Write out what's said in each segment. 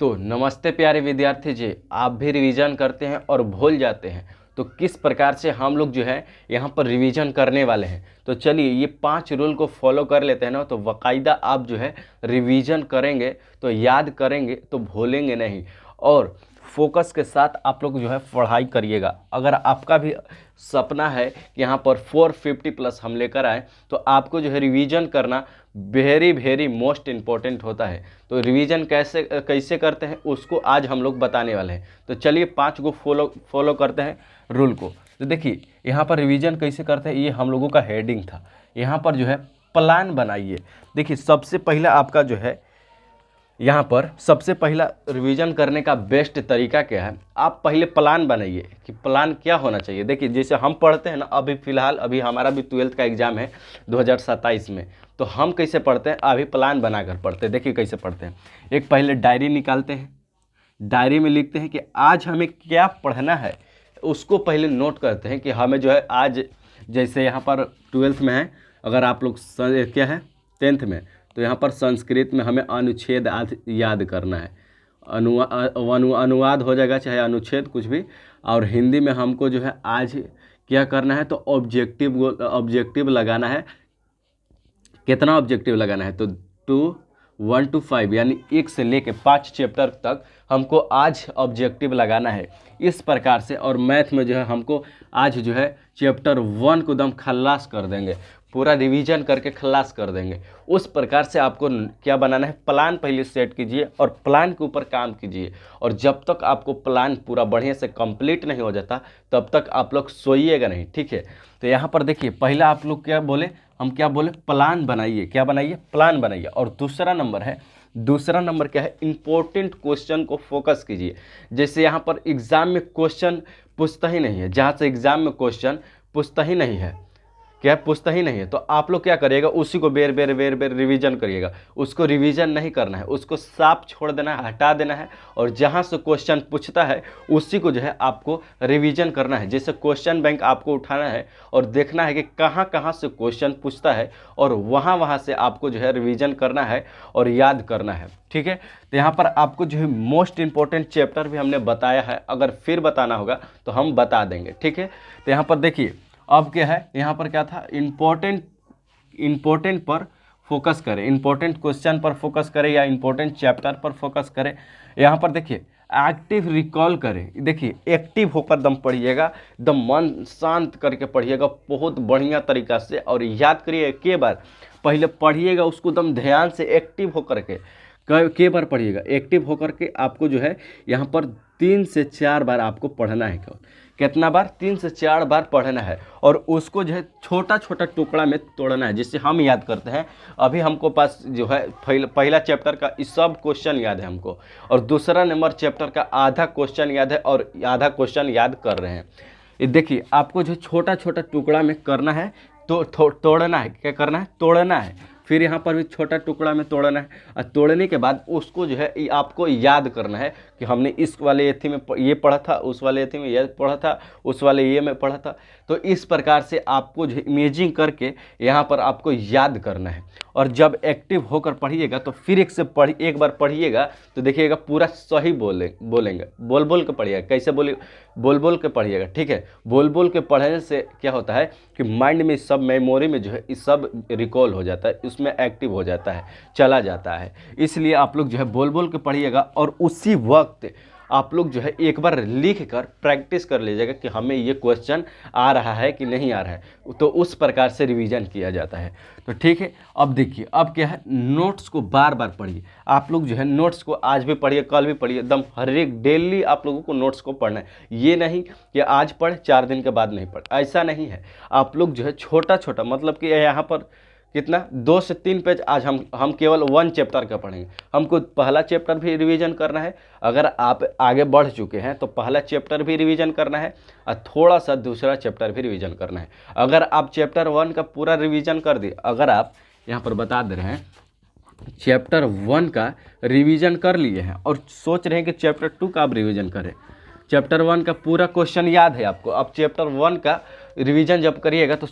तो नमस्ते प्यारे विद्यार्थी जी, आप भी रिवीजन करते हैं और भूल जाते हैं, तो किस प्रकार से हम लोग जो है यहाँ पर रिवीजन करने वाले हैं। तो चलिए ये 5 रूल को फॉलो कर लेते हैं ना, तो बाकायदा आप जो है रिवीजन करेंगे तो याद करेंगे तो भूलेंगे नहीं, और फोकस के साथ आप लोग जो है पढ़ाई करिएगा। अगर आपका भी सपना है कि यहाँ पर 450 प्लस हम लेकर आए, तो आपको जो है रिवीजन करना वेरी वेरी मोस्ट इम्पॉर्टेंट होता है। तो रिवीजन कैसे कैसे करते हैं उसको आज हम लोग बताने वाले हैं। तो चलिए 5 को फॉलो करते हैं रूल को। तो देखिए यहाँ पर रिवीजन कैसे करते हैं, ये हम लोगों का हेडिंग था। यहाँ पर जो है प्लान बनाइए। देखिए सबसे पहला आपका जो है यहाँ पर सबसे पहला रिवीजन करने का बेस्ट तरीका क्या है, आप पहले प्लान बनाइए कि प्लान क्या होना चाहिए। देखिए जैसे हम पढ़ते हैं ना, अभी फ़िलहाल अभी हमारा भी 12th का एग्ज़ाम है 2027 में, तो हम कैसे पढ़ते हैं, अभी प्लान बनाकर पढ़ते हैं। देखिए कैसे पढ़ते हैं, एक पहले डायरी निकालते हैं, डायरी में लिखते हैं कि आज हमें क्या पढ़ना है, उसको पहले नोट करते हैं कि हमें जो है आज, जैसे यहाँ पर 12th में है, अगर आप लोग क्या है 10th में, तो यहाँ पर संस्कृत में हमें अनुच्छेद याद करना है। अनुवाद हो जाएगा, चाहे अनुच्छेद कुछ भी। और हिंदी में हमको जो है आज क्या करना है, तो ऑब्जेक्टिव लगाना है। कितना ऑब्जेक्टिव लगाना है, तो 1 to 5 यानी 1 से लेके 5 चैप्टर तक हमको आज ऑब्जेक्टिव लगाना है इस प्रकार से। और मैथ में जो है हमको आज जो है चैप्टर 1 को एकदम खल्लास कर देंगे, पूरा रिवीजन करके खल्लास कर देंगे। उस प्रकार से आपको क्या बनाना है, प्लान पहले सेट कीजिए और प्लान के ऊपर काम कीजिए। और जब तक आपको प्लान पूरा बढ़िया से कंप्लीट नहीं हो जाता तब तक आप लोग सोइएगा नहीं, ठीक है। तो यहाँ पर देखिए पहला आप लोग क्या बोले, हम क्या बोले, प्लान बनाइए। क्या बनाइए, प्लान बनाइए। और दूसरा नंबर क्या है, इंपॉर्टेंट क्वेश्चन को फोकस कीजिए। जैसे यहाँ पर एग्जाम में क्वेश्चन पूछता ही नहीं है, जहाँ से एग्जाम में क्वेश्चन पूछता ही नहीं है, क्या पूछता ही नहीं है, तो आप लोग क्या करिएगा, उसी को बेर बेर रिवीजन करिएगा। उसको रिवीजन नहीं करना है, उसको साफ छोड़ देना है, हटा देना है। और जहाँ से क्वेश्चन पूछता है उसी को जो है आपको रिवीजन करना है। जैसे क्वेश्चन बैंक आपको उठाना है और देखना है कि कहाँ कहाँ से क्वेश्चन पूछता है, और वहाँ से आपको जो है रिवीजन करना है और याद करना है, ठीक है। तो यहाँ पर आपको जो है मोस्ट इंपॉर्टेंट चैप्टर भी हमने बताया है, अगर फिर बताना होगा तो हम बता देंगे, ठीक है। तो यहाँ पर देखिए अब क्या है, यहाँ पर क्या था, इम्पोर्टेंट पर फोकस करें, इंपॉर्टेंट क्वेश्चन पर फोकस करें या इंपॉर्टेंट चैप्टर पर फोकस करें। यहाँ पर देखिए एक्टिव रिकॉल करें। देखिए एक्टिव होकर दम पढ़िएगा, दम मन शांत करके पढ़िएगा बहुत बढ़िया तरीक़ा से, और याद करिए के बार पहले पढ़िएगा उसको दम ध्यान से, एक्टिव होकर के बार पढ़िएगा। एक्टिव होकर के आपको जो है यहाँ पर 3 से 4 बार आपको पढ़ना है। कितना बार, 3 से 4 बार पढ़ना है। और उसको जो है छोटा छोटा टुकड़ा में तोड़ना है, जिससे हम याद करते हैं। अभी हमको पास जो है पहला चैप्टर का इस सब क्वेश्चन याद है हमको, और दूसरा नंबर चैप्टर का आधा क्वेश्चन याद है, और आधा क्वेश्चन याद कर रहे हैं। ये देखिए आपको जो छोटा छोटा टुकड़ा में करना है, तो तोड़ना है। क्या करना है, तोड़ना है। फिर यहाँ पर भी छोटा टुकड़ा में तोड़ना है, और तोड़ने के बाद उसको जो है आपको याद करना है कि हमने इस वाले एथी में ये पढ़ा था, उस वाले एथी में ये पढ़ा था, उस वाले ये में पढ़ा था। तो इस प्रकार से आपको जो इमेजिंग करके यहाँ पर आपको याद करना है। और जब एक्टिव होकर पढ़िएगा तो फिर एक बार पढ़िएगा तो देखिएगा पूरा सही बोलेंगे, बोल के पढ़िएगा। कैसे बोल के पढ़िएगा, ठीक है। बोल के पढ़ने से क्या होता है कि माइंड में सब, मेमोरी में जो है इस सब रिकॉल हो जाता है, उसमें एक्टिव हो जाता है, चला जाता है। इसलिए आप लोग जो है बोल के पढ़िएगा, और उसी वक्त आप लोग जो है एक बार लिख कर प्रैक्टिस कर लीजिएगा कि हमें ये क्वेश्चन आ रहा है कि नहीं आ रहा है, तो उस प्रकार से रिवीजन किया जाता है। तो ठीक है, अब देखिए अब क्या है, नोट्स को बार बार पढ़िए। आप लोग जो है नोट्स को आज भी पढ़िए, कल भी पढ़िए, एकदम हर एक डेली आप लोगों को नोट्स को पढ़ना है। ये नहीं कि आज पढ़ 4 दिन के बाद नहीं पढ़, ऐसा नहीं है। आप लोग जो है छोटा छोटा, मतलब कि यहाँ पर कितना, 2 से 3 पेज आज हम केवल 1 चैप्टर का पढ़ेंगे। हमको पहला चैप्टर भी रिवीजन करना है। अगर आप आगे बढ़ चुके हैं तो पहला चैप्टर भी रिवीजन करना है, और थोड़ा सा दूसरा चैप्टर भी रिवीजन करना है। अगर आप चैप्टर 1 का पूरा रिवीजन कर दिए, अगर आप यहाँ पर बता दे रहे हैं चैप्टर 1 का रिवीजन कर लिए हैं और सोच रहे हैं कि चैप्टर 2 का आप रिवीजन करें, चैप्टर 1 का पूरा क्वेश्चन याद है आपको, अब चैप्टर 1 का रिवीजन जब करिएगा तो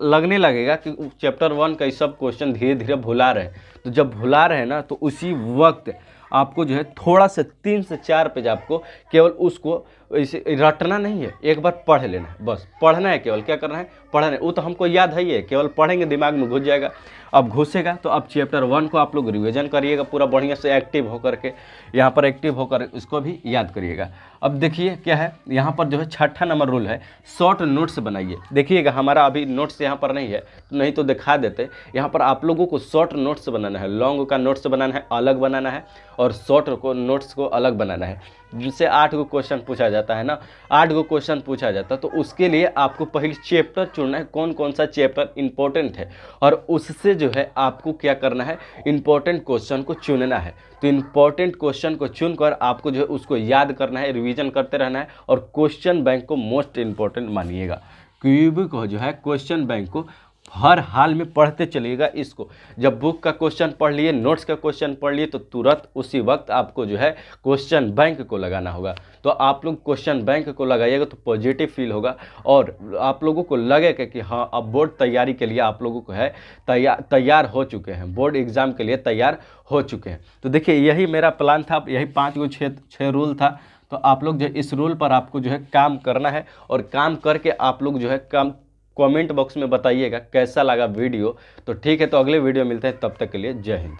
लगने लगेगा कि चैप्टर 1 का ये सब क्वेश्चन धीरे धीरे भुला रहे हैं। तो जब भुला रहे हैं ना, तो उसी वक्त आपको जो है थोड़ा सा 3 से 4 पेज आपको केवल उसको इसे रटना नहीं है, एक बार पढ़ लेना है, बस पढ़ना है, केवल क्या करना है, पढ़ना है। वो तो हमको याद है ही है, केवल पढ़ेंगे दिमाग में घुस जाएगा। अब घुसेगा तो अब चैप्टर 1 को आप लोग रिवीजन करिएगा पूरा बढ़िया से एक्टिव होकर के, यहाँ पर एक्टिव होकर इसको भी याद करिएगा। अब देखिए क्या है, यहाँ पर जो है 6ठा नंबर रूल है, शॉर्ट नोट्स बनाइए। देखिएगा हमारा अभी नोट्स यहाँ पर नहीं है, नहीं तो दिखा देते। यहाँ पर आप लोगों को शॉर्ट नोट्स बनाना है, लॉन्ग का नोट्स बनाना है अलग बनाना है, और शॉर्ट को नोट्स को अलग बनाना है। जिससे 8 गो क्वेश्चन पूछा जाता है ना, 8 गो क्वेश्चन पूछा जाता है, तो उसके लिए आपको पहले चैप्टर चुनना है, कौन कौन सा चैप्टर इंपॉर्टेंट है, और उससे जो है आपको क्या करना है, इंपॉर्टेंट क्वेश्चन को चुनना है। तो इंपॉर्टेंट क्वेश्चन को चुनकर आपको जो है उसको याद करना है, रिवीजन करते रहना है, और क्वेश्चन बैंक को मोस्ट इंपॉर्टेंट मानिएगा। क्यूब को जो है क्वेश्चन बैंक को हर हाल में पढ़ते चलिएगा। इसको जब बुक का क्वेश्चन पढ़ लिए, नोट्स का क्वेश्चन पढ़ लिए, तो तुरंत उसी वक्त आपको जो है क्वेश्चन बैंक को लगाना होगा। तो आप लोग क्वेश्चन बैंक को लगाइएगा तो पॉजिटिव फील होगा, और आप लोगों को लगेगा कि हाँ अब बोर्ड तैयारी के लिए आप लोगों को है तैयार हो चुके हैं, बोर्ड एग्ज़ाम के लिए तैयार हो चुके हैं। तो देखिए यही मेरा प्लान था, यही 5 गो 6 रूल था। तो आप लोग जो इस रूल पर आपको जो है काम करना है, और काम करके आप लोग जो है काम कमेंट बॉक्स में बताइएगा कैसा लगा वीडियो। तो ठीक है, तो अगले वीडियो मिलते हैं, तब तक के लिए जय हिंद।